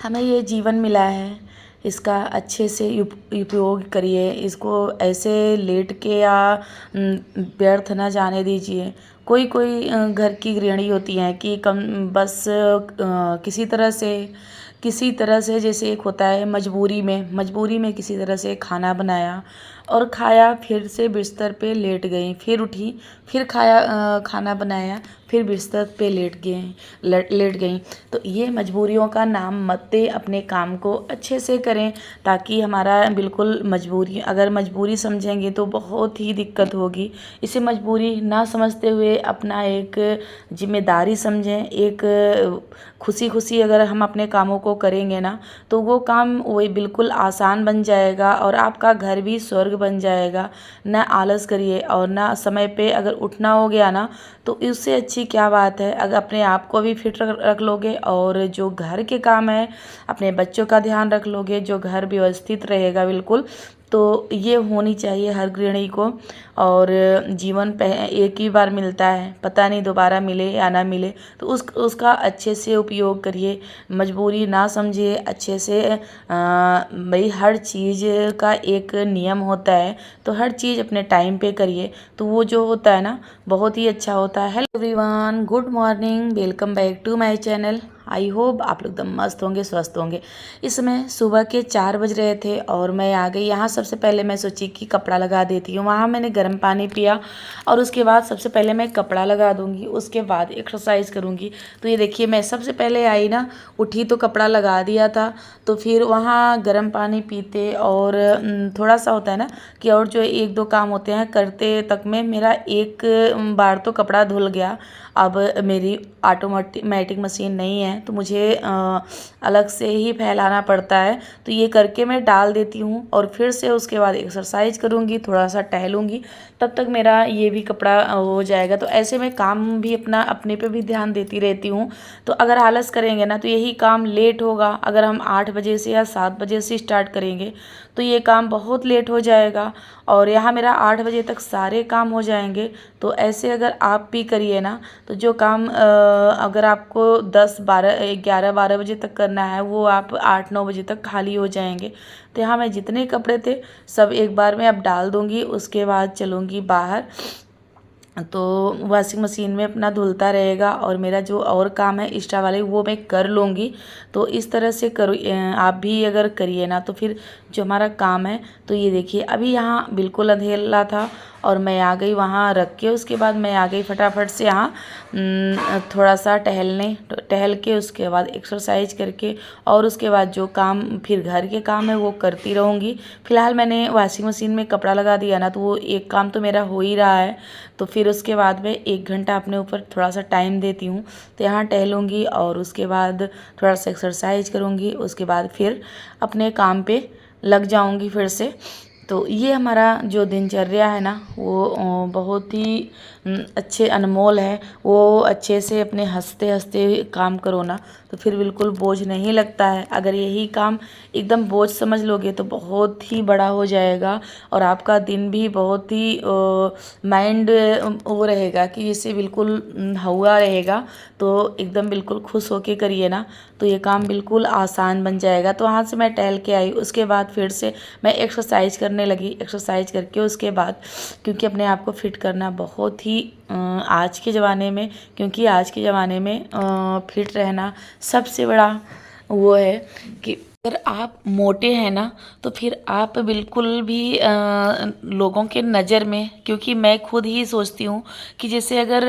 हमें ये जीवन मिला है, इसका अच्छे से उपयोग करिए। इसको ऐसे लेट के या व्यर्थ ना जाने दीजिए। कोई कोई घर की गृहिणी होती हैं कि कम बस किसी तरह से जैसे एक होता है मजबूरी में किसी तरह से खाना बनाया और खाया, फिर से बिस्तर पे लेट गई, फिर उठी, फिर खाना बनाया, फिर बिस्तर पे लेट गई। तो ये मजबूरियों का नाम मत दें, अपने काम को अच्छे से करें ताकि हमारा बिल्कुल अगर मजबूरी समझेंगे तो बहुत ही दिक्कत होगी। इसे मजबूरी ना समझते हुए अपना एक जिम्मेदारी समझें। एक खुशी खुशी अगर हम अपने कामों को करेंगे ना तो वो काम वही बिल्कुल आसान बन जाएगा और आपका घर भी स्वर्ग बन जाएगा। ना आलस करिए और ना समय पे अगर उठना हो गया ना तो इससे अच्छी क्या बात है। अगर अपने आप को भी फिट रख लोगे और जो घर के काम है अपने बच्चों का ध्यान रख लोगे, जो घर व्यवस्थित रहेगा बिल्कुल। तो ये होनी चाहिए हर गृहिणी को। और जीवन एक ही बार मिलता है, पता नहीं दोबारा मिले या ना मिले, तो उसका अच्छे से उपयोग करिए। मजबूरी ना समझिए, अच्छे से भाई हर चीज़ का एक नियम होता है, तो हर चीज़ अपने टाइम पे करिए तो वो जो होता है ना बहुत ही अच्छा होता है। Hello everyone, good morning, welcome back to my channel. I hope आप लोग एकदम मस्त होंगे, स्वस्थ होंगे। इस समय सुबह के 4 बज रहे थे और मैं आ गई यहाँ। सबसे पहले मैं सोची कि कपड़ा लगा देती हूँ। वहाँ मैंने गर्म पानी पिया और उसके बाद सबसे पहले मैं कपड़ा लगा दूँगी, उसके बाद एक्सरसाइज करूँगी। तो ये देखिए मैं सबसे पहले आई ना, उठी तो कपड़ा लगा दिया था, तो फिर वहाँ गर्म पानी पीते और थोड़ा सा होता है ना कि और जो एक दो काम होते हैं करते तक में मेरा एक बार तो कपड़ा धुल गया। अब मेरी ऑटोमेटिक मशीन नहीं है तो मुझे अलग से ही फैलाना पड़ता है। तो ये करके मैं डाल देती हूँ और फिर से उसके बाद एक्सरसाइज करूँगी, थोड़ा सा टहलूँगी, तब तक मेरा ये भी कपड़ा हो जाएगा। तो ऐसे में काम भी अपने पे भी ध्यान देती रहती हूँ। तो अगर आलस करेंगे ना तो यही काम लेट होगा। अगर हम 8 बजे से या 7 बजे से स्टार्ट करेंगे तो ये काम बहुत लेट हो जाएगा और यहाँ मेरा 8 बजे तक सारे काम हो जाएंगे। तो ऐसे अगर आप भी करिए ना तो जो काम अगर आपको 10 12 11 12 बजे तक करना है वो आप 8 9 बजे तक खाली हो जाएंगे। तो यहाँ मैं जितने कपड़े थे सब एक बार में अब डाल दूँगी, उसके बाद चलूँगी बाहर। तो वॉशिंग मशीन में अपना धुलता रहेगा और मेरा जो और काम है एक्स्ट्रा वाले वो मैं कर लूँगी। तो इस तरह से करो, आप भी अगर करिए ना तो फिर जो हमारा काम है। तो ये देखिए अभी यहाँ बिल्कुल अंधेरा था और मैं आ गई वहाँ रख के, उसके बाद मैं आ गई फटाफट से यहाँ थोड़ा सा टहल के उसके बाद एक्सरसाइज करके और उसके बाद जो काम फिर घर के काम है वो करती रहूँगी। फ़िलहाल मैंने वॉशिंग मशीन में कपड़ा लगा दिया ना तो वो एक काम तो मेरा हो ही रहा है। तो फिर उसके बाद में 1 घंटा अपने ऊपर थोड़ा सा टाइम देती हूँ। तो यहाँ टहलूँगी और उसके बाद थोड़ा सा एक्सरसाइज करूँगी, उसके बाद फिर अपने काम पे लग जाऊँगी फिर से। तो ये हमारा जो दिनचर्या है ना वो बहुत ही अच्छे अनमोल है। वो अच्छे से अपने हंसते हंसते काम करो ना तो फिर बिल्कुल बोझ नहीं लगता है। अगर यही काम एकदम बोझ समझ लोगे तो बहुत ही बड़ा हो जाएगा और आपका दिन भी बहुत ही माइंड वो रहेगा कि इससे बिल्कुल हुआ रहेगा। तो एकदम बिल्कुल खुश होके करिए ना तो ये काम बिल्कुल आसान बन जाएगा। तो वहाँ से मैं टहल के आई, उसके बाद फिर से मैं एक्सरसाइज करने लगी। एक्सरसाइज करके उसके बाद क्योंकि अपने आप को फिट करना बहुत ही आज के ज़माने में, क्योंकि आज के ज़माने में फिट रहना सबसे बड़ा वो है कि अगर आप मोटे हैं ना तो फिर आप बिल्कुल भी लोगों के नज़र में, क्योंकि मैं खुद ही सोचती हूँ कि जैसे अगर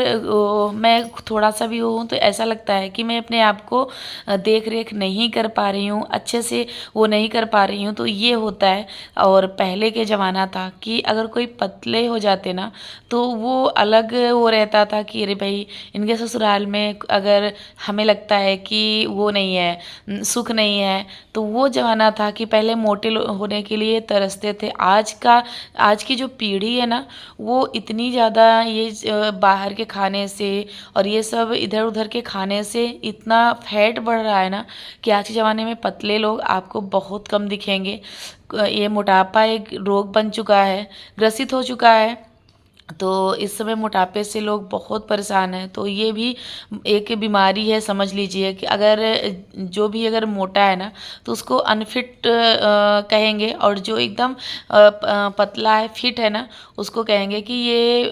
मैं थोड़ा सा भी हूँ तो ऐसा लगता है कि मैं अपने आप को देख रेख नहीं कर पा रही हूँ, अच्छे से वो नहीं कर पा रही हूँ। तो ये होता है। और पहले के ज़माना था कि अगर कोई पतले हो जाते ना तो वो अलग वो रहता था कि अरे भाई इनके ससुराल में अगर हमें लगता है कि वो नहीं है, सुख नहीं है। तो वो ज़माना था कि पहले मोटे होने के लिए तरसते थे। आज की जो पीढ़ी है ना वो इतनी ज़्यादा ये बाहर के खाने से और ये सब इधर उधर के खाने से इतना फैट बढ़ रहा है ना कि आज के ज़माने में पतले लोग आपको बहुत कम दिखेंगे। ये मोटापा एक रोग बन चुका है, ग्रसित हो चुका है। तो इस समय मोटापे से लोग बहुत परेशान हैं। तो ये भी एक बीमारी है, समझ लीजिए कि अगर जो भी अगर मोटा है ना तो उसको अनफिट कहेंगे, और जो एकदम पतला है, फिट है ना, उसको कहेंगे कि ये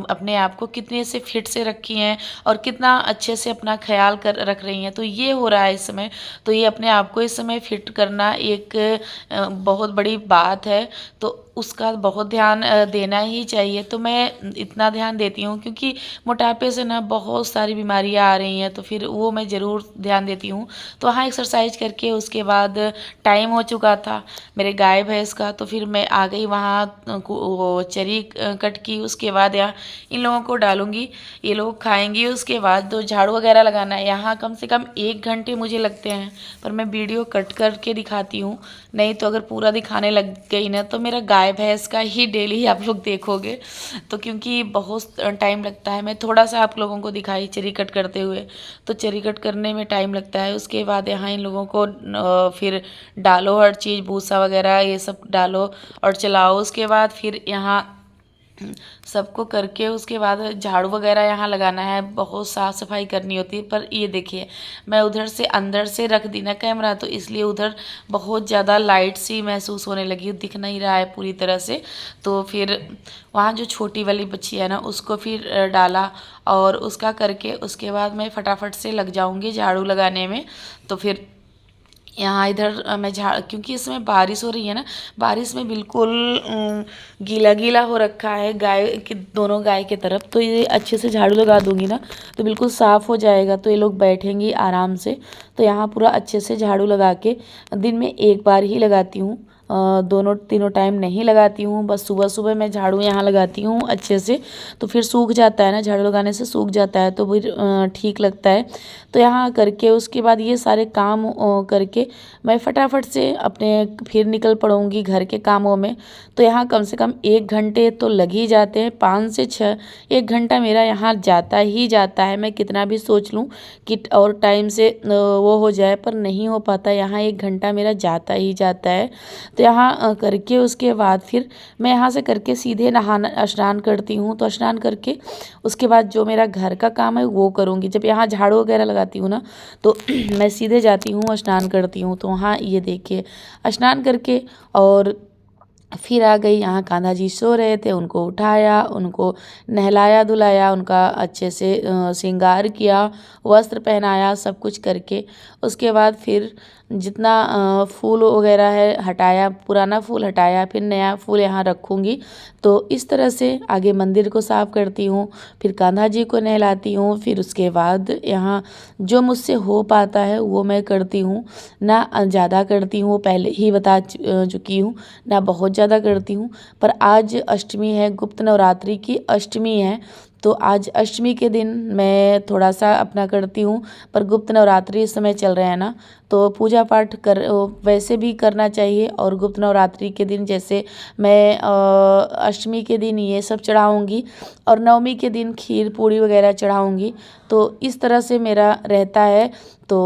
अपने आप को कितने से फिट से रखी हैं और कितना अच्छे से अपना ख्याल कर रख रही हैं। तो ये हो रहा है इस समय। तो ये अपने आप को इस समय फिट करना एक बहुत बड़ी बात है। तो उसका बहुत ध्यान देना ही चाहिए। तो मैं इतना ध्यान देती हूँ क्योंकि मोटापे से ना बहुत सारी बीमारियाँ आ रही हैं, तो फिर वो मैं ज़रूर ध्यान देती हूँ। तो वहाँ एक्सरसाइज करके उसके बाद टाइम हो चुका था मेरे गाय भैंस का, तो फिर मैं आ गई वहाँ वो चरी कट की। उसके बाद यहाँ इन लोगों को डालूँगी, ये लोग खाएंगी। उसके बाद तो झाड़ू वगैरह लगाना है। यहाँ कम से कम 1 घंटे मुझे लगते हैं, पर मैं वीडियो कट करके दिखाती हूँ, नहीं तो अगर पूरा दिखाने लग गई ना तो मेरा गाय भैंस का ही डेली आप लोग देखोगे। तो क्योंकि बहुत टाइम लगता है, मैं थोड़ा सा आप लोगों को दिखाई चरी कट करते हुए, तो चरी कट करने में टाइम लगता है। उसके बाद यहाँ इन लोगों को फिर डालो, हर चीज़ भूसा वगैरह ये सब डालो और चलाओ। उसके बाद फिर यहाँ सबको करके उसके बाद झाड़ू वगैरह यहाँ लगाना है, बहुत साफ़ सफाई करनी होती है। पर ये देखिए, मैं उधर से अंदर से रख दी ना कैमरा, तो इसलिए उधर बहुत ज़्यादा लाइट सी महसूस होने लगी, दिख नहीं रहा है पूरी तरह से। तो फिर वहाँ जो छोटी वाली बच्ची है ना उसको फिर डाला, और उसका करके उसके बाद मैं फटाफट से लग जाऊँगी झाड़ू लगाने में। तो फिर यहाँ इधर मैं क्योंकि इसमें बारिश हो रही है ना, बारिश में बिल्कुल गीला गीला हो रखा है गाय के, दोनों गाय के तरफ। तो ये अच्छे से झाड़ू लगा दूंगी ना तो बिल्कुल साफ़ हो जाएगा, तो ये लोग बैठेंगी आराम से। तो यहाँ पूरा अच्छे से झाड़ू लगा के दिन में एक बार ही लगाती हूँ, दोनों तीनों टाइम नहीं लगाती हूँ। बस सुबह सुबह मैं झाड़ू यहाँ लगाती हूँ अच्छे से, तो फिर सूख जाता है ना, झाड़ू लगाने से सूख जाता है, तो फिर ठीक लगता है। तो यहाँ करके उसके बाद ये सारे काम करके मैं फटाफट से अपने फिर निकल पड़ूँगी घर के कामों में। तो यहाँ कम से कम 1 घंटे तो लग ही जाते हैं, 5 से 6, 1 घंटा मेरा यहाँ जाता ही जाता है। मैं कितना भी सोच लूँ कि और टाइम से वो हो जाए, पर नहीं हो पाता। यहाँ 1 घंटा मेरा जाता ही जाता है। तो यहाँ करके उसके बाद फिर मैं यहाँ से करके सीधे नहाना स्नान करती हूँ। तो स्नान करके उसके बाद जो मेरा घर का काम है वो करूँगी। जब यहाँ झाड़ू वगैरह लगाती हूँ ना तो मैं सीधे जाती हूँ स्नान करती हूँ। तो वहाँ ये देखिए, स्नान करके और फिर आ गई। यहाँ कान्हा जी सो रहे थे, उनको उठाया, उनको नहलाया धुलाया, उनका अच्छे से श्रृंगार किया, वस्त्र पहनाया, सब कुछ करके उसके बाद फिर जितना फूल वगैरह है हटाया, पुराना फूल हटाया, फिर नया फूल यहाँ रखूँगी। तो इस तरह से आगे मंदिर को साफ़ करती हूँ, फिर कान्हा जी को नहलाती हूँ। फिर उसके बाद यहाँ जो मुझसे हो पाता है वो मैं करती हूँ, ना ज़्यादा करती हूँ, पहले ही बता चुकी हूँ, ना बहुत ज़्यादा करती हूँ। पर आज अष्टमी है, गुप्त नवरात्रि की अष्टमी है, तो आज अष्टमी के दिन मैं थोड़ा सा अपना करती हूँ। पर गुप्त नवरात्रि इस समय चल रहे हैं ना, तो पूजा पाठ कर वैसे भी करना चाहिए। और गुप्त नवरात्रि के दिन जैसे मैं अष्टमी के दिन ये सब चढ़ाऊँगी और नवमी के दिन खीर पूड़ी वगैरह चढ़ाऊँगी। तो इस तरह से मेरा रहता है। तो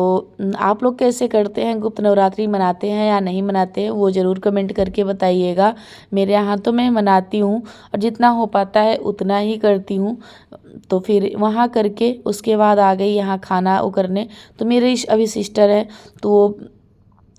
आप लोग कैसे करते हैं, गुप्त नवरात्रि मनाते हैं या नहीं मनाते हैं, वो ज़रूर कमेंट करके बताइएगा। मेरे यहाँ तो मैं मनाती हूँ और जितना हो पाता है उतना ही करती हूँ। तो फिर वहाँ करके उसके बाद आ गई यहाँ खाना वो करने। तो मेरी अभी सिस्टर है, तो वो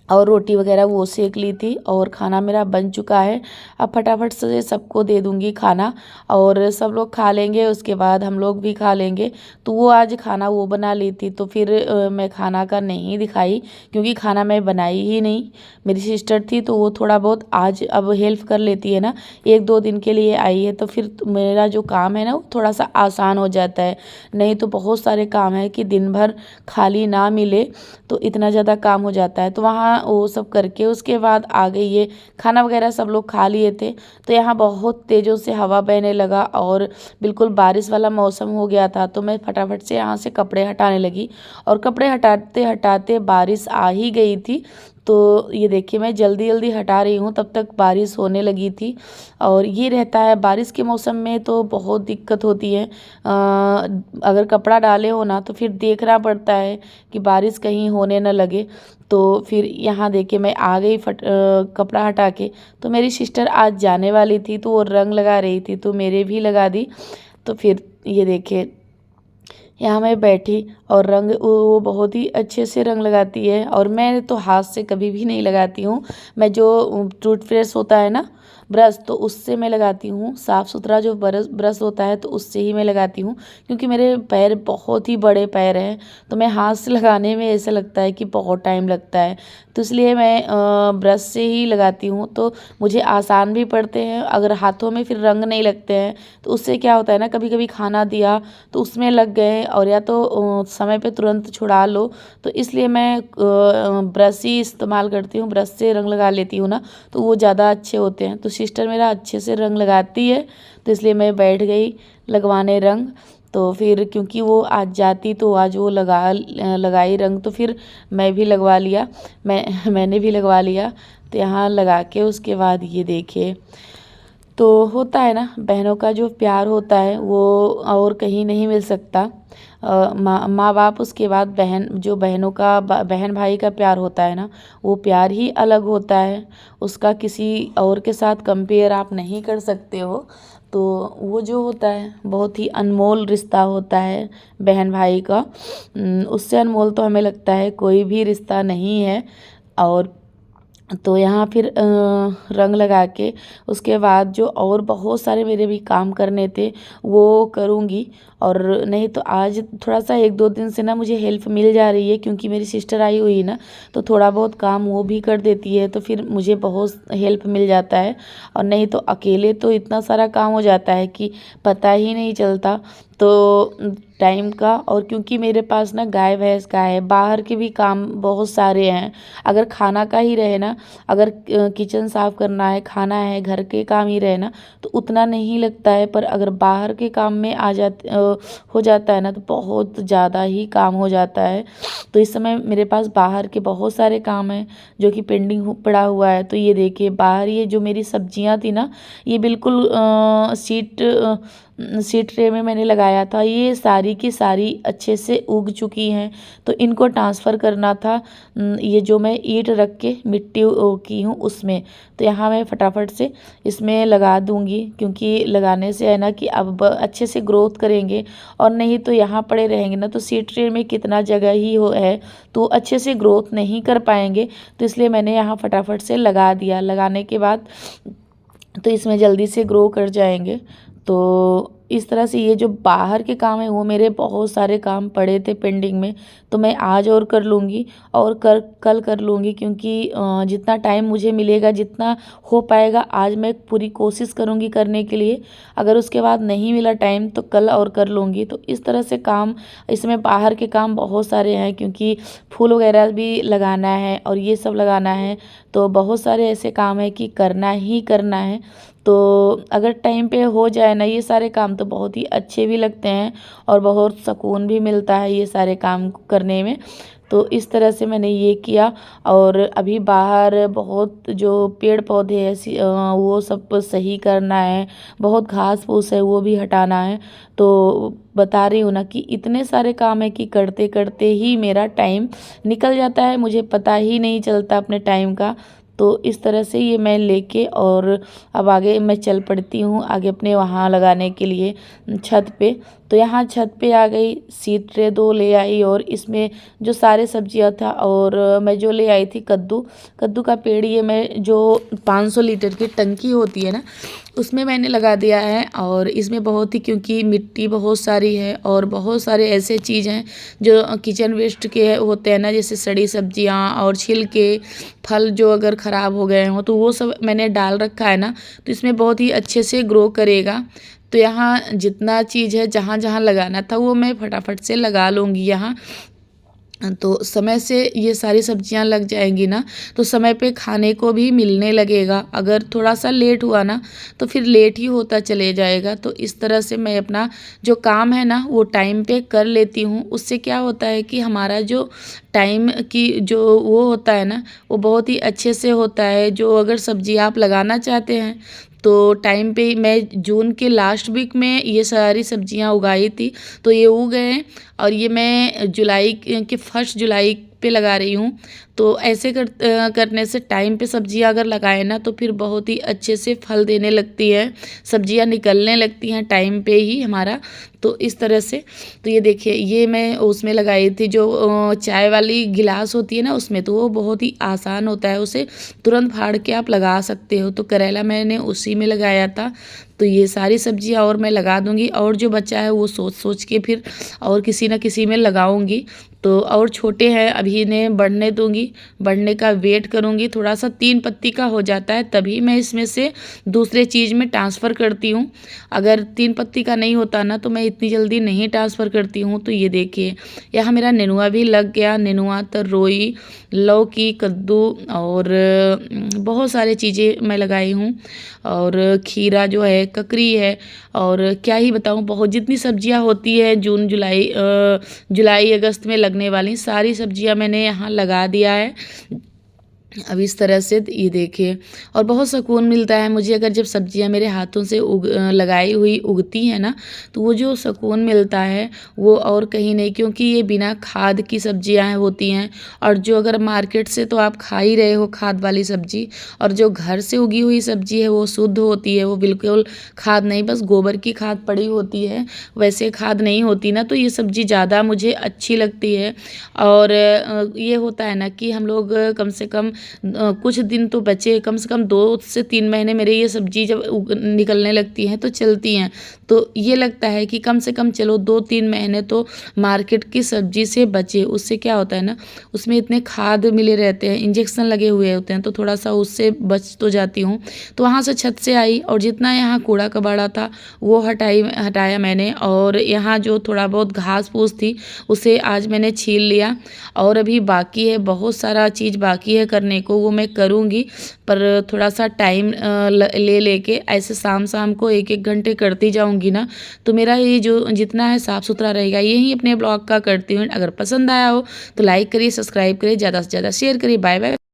और रोटी वगैरह वो सेक ली थी और खाना मेरा बन चुका है। अब फटाफट से सबको दे दूँगी खाना और सब लोग खा लेंगे, उसके बाद हम लोग भी खा लेंगे। तो वो आज खाना वो बना ली थी, तो फिर मैं खाना का नहीं दिखाई क्योंकि खाना मैं बनाई ही नहीं। मेरी सिस्टर थी तो वो थोड़ा बहुत आज अब हेल्प कर लेती है ना, 1-2 दिन के लिए आई है, तो फिर मेरा जो काम है ना वो थोड़ा सा आसान हो जाता है। नहीं तो बहुत सारे काम है कि दिन भर खाली ना मिले तो इतना ज़्यादा काम हो जाता है। तो वहाँ वो सब करके उसके बाद आ गई ये खाना वगैरह सब लोग खा लिए थे। तो यहाँ बहुत तेज़ों से हवा बहने लगा और बिल्कुल बारिश वाला मौसम हो गया था। तो मैं फटाफट से यहाँ से कपड़े हटाने लगी और कपड़े हटाते हटाते बारिश आ ही गई थी। तो ये देखिए मैं जल्दी जल्दी हटा रही हूँ, तब तक बारिश होने लगी थी। और ये रहता है बारिश के मौसम में तो बहुत दिक्कत होती है। अगर कपड़ा डाले हो ना तो फिर देखना पड़ता है कि बारिश कहीं होने न लगे। तो फिर यहाँ देखिए मैं आ गई कपड़ा हटा के। तो मेरी सिस्टर आज जाने वाली थी तो वो रंग लगा रही थी, तो मेरे भी लगा दी। तो फिर ये देखिए यहाँ मैं बैठी और रंग वो बहुत ही अच्छे से रंग लगाती है, और मैं तो हाथ से कभी भी नहीं लगाती हूँ। मैं जो टूथब्रश होता है ना, ब्रश, तो उससे मैं लगाती हूँ। साफ़ सुथरा जो ब्रश ब्रश होता है तो उससे ही मैं लगाती हूँ, क्योंकि मेरे पैर बहुत ही बड़े पैर हैं। तो मैं हाथ से लगाने में ऐसा लगता है कि बहुत टाइम लगता है, तो इसलिए मैं ब्रश से ही लगाती हूँ। तो मुझे आसान भी पड़ते हैं। अगर हाथों में फिर रंग नहीं लगते हैं तो उससे क्या होता है ना, कभी कभी खाना दिया तो उसमें लग गए, और या तो समय पे तुरंत छुड़ा लो। तो इसलिए मैं ब्रश ही इस्तेमाल करती हूँ। ब्रश से रंग लगा लेती हूँ ना तो वो ज़्यादा अच्छे होते हैं। तो सिस्टर मेरा अच्छे से रंग लगाती है, तो इसलिए मैं बैठ गई लगवाने रंग। तो फिर क्योंकि वो आज जाती तो आज वो लगाई रंग, तो फिर मैं भी लगवा लिया, मैंने भी लगवा लिया। तो यहाँ लगा के उसके बाद ये देखिए, तो होता है ना, बहनों का जो प्यार होता है वो और कहीं नहीं मिल सकता। माँ बाप, उसके बाद बहन, जो बहनों का बहन भाई का प्यार होता है ना, वो प्यार ही अलग होता है। उसका किसी और के साथ कंपेयर आप नहीं कर सकते हो। तो वो जो होता है बहुत ही अनमोल रिश्ता होता है बहन भाई का। उससे अनमोल तो हमें लगता है कोई भी रिश्ता नहीं है। और तो यहाँ फिर रंग लगा के उसके बाद जो और बहुत सारे मेरे भी काम करने थे वो करूँगी। और नहीं तो आज थोड़ा सा 1-2 दिन से ना मुझे हेल्प मिल जा रही है, क्योंकि मेरी सिस्टर आई हुई है ना, तो थोड़ा बहुत काम वो भी कर देती है, तो फिर मुझे बहुत हेल्प मिल जाता है। और नहीं तो अकेले तो इतना सारा काम हो जाता है कि पता ही नहीं चलता तो टाइम का। और क्योंकि मेरे पास ना गाय भैंस का है, बाहर के भी काम बहुत सारे हैं। अगर खाना का ही रहे ना, अगर किचन साफ़ करना है, खाना है, घर के काम ही रहे ना, तो उतना नहीं लगता है। पर अगर बाहर के काम में हो जाता है ना तो बहुत ज़्यादा ही काम हो जाता है। तो इस समय मेरे पास बाहर के बहुत सारे काम हैं जो कि पेंडिंग पड़ा हुआ है। तो ये देखिए बाहर ये जो मेरी सब्जियां थी ना, ये बिल्कुल सीट ट्रे में मैंने लगाया था, ये सारी की सारी अच्छे से उग चुकी हैं। तो इनको ट्रांसफ़र करना था, ये जो मैं ईंट रख के मिट्टी की हूँ उसमें। तो यहाँ मैं फटाफट से इसमें लगा दूँगी, क्योंकि लगाने से है ना कि अब अच्छे से ग्रोथ करेंगे। और नहीं तो यहाँ पड़े रहेंगे ना तो सीड ट्रे में कितना जगह ही है, तो अच्छे से ग्रोथ नहीं कर पाएंगे। तो इसलिए मैंने यहाँ फटाफट से लगा दिया। लगाने के बाद तो इसमें जल्दी से ग्रो कर जाएंगे। तो इस तरह से ये जो बाहर के काम है वो मेरे बहुत सारे काम पड़े थे पेंडिंग में, तो मैं आज और कर लूँगी और कल कर लूँगी, क्योंकि जितना टाइम मुझे मिलेगा, जितना हो पाएगा आज मैं पूरी कोशिश करूँगी करने के लिए। अगर उसके बाद नहीं मिला टाइम तो कल और कर लूँगी। तो इस तरह से काम, इसमें बाहर के काम बहुत सारे हैं, क्योंकि फूल वगैरह भी लगाना है और ये सब लगाना है। तो बहुत सारे ऐसे काम है कि करना ही करना है। तो अगर टाइम पे हो जाए ना ये सारे काम तो बहुत ही अच्छे भी लगते हैं और बहुत सुकून भी मिलता है ये सारे काम करने में। तो इस तरह से मैंने ये किया। और अभी बाहर बहुत जो पेड़ पौधे हैं वो सब सही करना है, बहुत घास फूस है वो भी हटाना है। तो बता रही हूँ ना कि इतने सारे काम है कि करते करते ही मेरा टाइम निकल जाता है, मुझे पता ही नहीं चलता अपने टाइम का। तो इस तरह से ये मैं लेके और अब आगे मैं चल पड़ती हूँ आगे अपने वहाँ लगाने के लिए छत पे। तो यहाँ छत पे आ गई, सीड ट्रे 2 ले आई और इसमें जो सारे सब्जियाँ था, और मैं जो ले आई थी कद्दू का पेड़, ये मैं जो 500 लीटर की टंकी होती है ना उसमें मैंने लगा दिया है। और इसमें बहुत ही, क्योंकि मिट्टी बहुत सारी है और बहुत सारे ऐसे चीज़ हैं जो किचन वेस्ट के होते हैं ना, जैसे सड़ी सब्जियां और छिलके, फल जो अगर ख़राब हो गए हों तो वो सब मैंने डाल रखा है ना, तो इसमें बहुत ही अच्छे से ग्रो करेगा। तो यहाँ जितना चीज़ है, जहाँ जहाँ लगाना था वो मैं फटाफट से लगा लूँगी यहाँ। तो समय से ये सारी सब्जियां लग जाएंगी ना, तो समय पे खाने को भी मिलने लगेगा। अगर थोड़ा सा लेट हुआ ना, तो फिर लेट ही होता चले जाएगा। तो इस तरह से मैं अपना जो काम है ना वो टाइम पे कर लेती हूँ। उससे क्या होता है कि हमारा जो टाइम की जो वो होता है ना, वो बहुत ही अच्छे से होता है। जो अगर सब्जी आप लगाना चाहते हैं तो टाइम पे ही, मैं जून के लास्ट वीक में ये सारी सब्जियां उगाई थी, तो ये उग गए हैं। और ये मैं जुलाई के 1 जुलाई पे लगा रही हूँ। तो ऐसे करने से टाइम पे सब्जियां अगर लगाए ना, तो फिर बहुत ही अच्छे से फल देने लगती है, सब्जियां निकलने लगती हैं टाइम पे ही हमारा। तो इस तरह से, तो ये देखिए, ये मैं उसमें लगाई थी जो चाय वाली गिलास होती है ना, उसमें। तो वो बहुत ही आसान होता है, उसे तुरंत फाड़ के आप लगा सकते हो। तो करेला मैंने उसी में लगाया था। तो ये सारी सब्जियां और मैं लगा दूंगी, और जो बचा है वो सोच सोच के फिर और किसी न किसी में लगाऊंगी। तो और छोटे हैं, अभी इन्हें बढ़ने दूंगी, बढ़ने का वेट करूंगी। थोड़ा सा 3 पत्ती का हो जाता है तभी मैं इसमें से दूसरे चीज़ में ट्रांसफ़र करती हूँ। अगर 3 पत्ती का नहीं होता ना, तो मैं इतनी जल्दी नहीं ट्रांसफ़र करती हूँ। तो ये देखिए, यहाँ मेरा नेनुआ भी लग गया। नेनुआ, तरोई, लौकी, कद्दू और बहुत सारी चीज़ें मैं लगाई हूँ। और खीरा जो है, ककड़ी है, और क्या ही बताऊँ, बहुत जितनी सब्जियां होती है जून जुलाई अगस्त में लगने वाली सारी सब्जियां मैंने यहाँ लगा दिया है। अब इस तरह से ये देखिए, और बहुत सुकून मिलता है मुझे अगर जब सब्जियां मेरे हाथों से लगाई हुई उगती हैं ना, तो वो जो सुकून मिलता है वो और कहीं नहीं, क्योंकि ये बिना खाद की सब्जियां होती हैं। और जो अगर मार्केट से तो आप खा ही रहे हो खाद वाली सब्जी, और जो घर से उगी हुई सब्जी है वो शुद्ध होती है, वो बिल्कुल खाद नहीं, बस गोबर की खाद पड़ी होती है, वैसे खाद नहीं होती ना। तो ये सब्जी ज़्यादा मुझे अच्छी लगती है। और ये होता है ना कि हम लोग कम से कम कुछ दिन तो बचे, कम से कम 2 से 3 महीने मेरे ये सब्जी जब निकलने लगती हैं तो चलती हैं। तो ये लगता है कि कम से कम चलो 2-3 महीने तो मार्केट की सब्जी से बचे। उससे क्या होता है ना, उसमें इतने खाद मिले रहते हैं, इंजेक्शन लगे हुए होते हैं, तो थोड़ा सा उससे बच तो जाती हूँ। तो वहाँ से छत से आई, और जितना यहाँ कूड़ा कबाड़ा था वो हटाया मैंने। और यहाँ जो थोड़ा बहुत घास फूस थी उसे आज मैंने छील लिया। और अभी बाकी है, बहुत सारा चीज़ बाकी है करने को, वो मैं करूँगी। पर थोड़ा सा टाइम ले लेके ऐसे शाम शाम को 1-1 घंटे करती जाऊँगी ना, तो मेरा ये जो जितना है साफ़ सुथरा रहेगा। यही अपने ब्लॉग का करती हूँ। अगर पसंद आया हो तो लाइक करिए, सब्सक्राइब करिए, ज़्यादा से ज़्यादा शेयर करिए। Bye bye.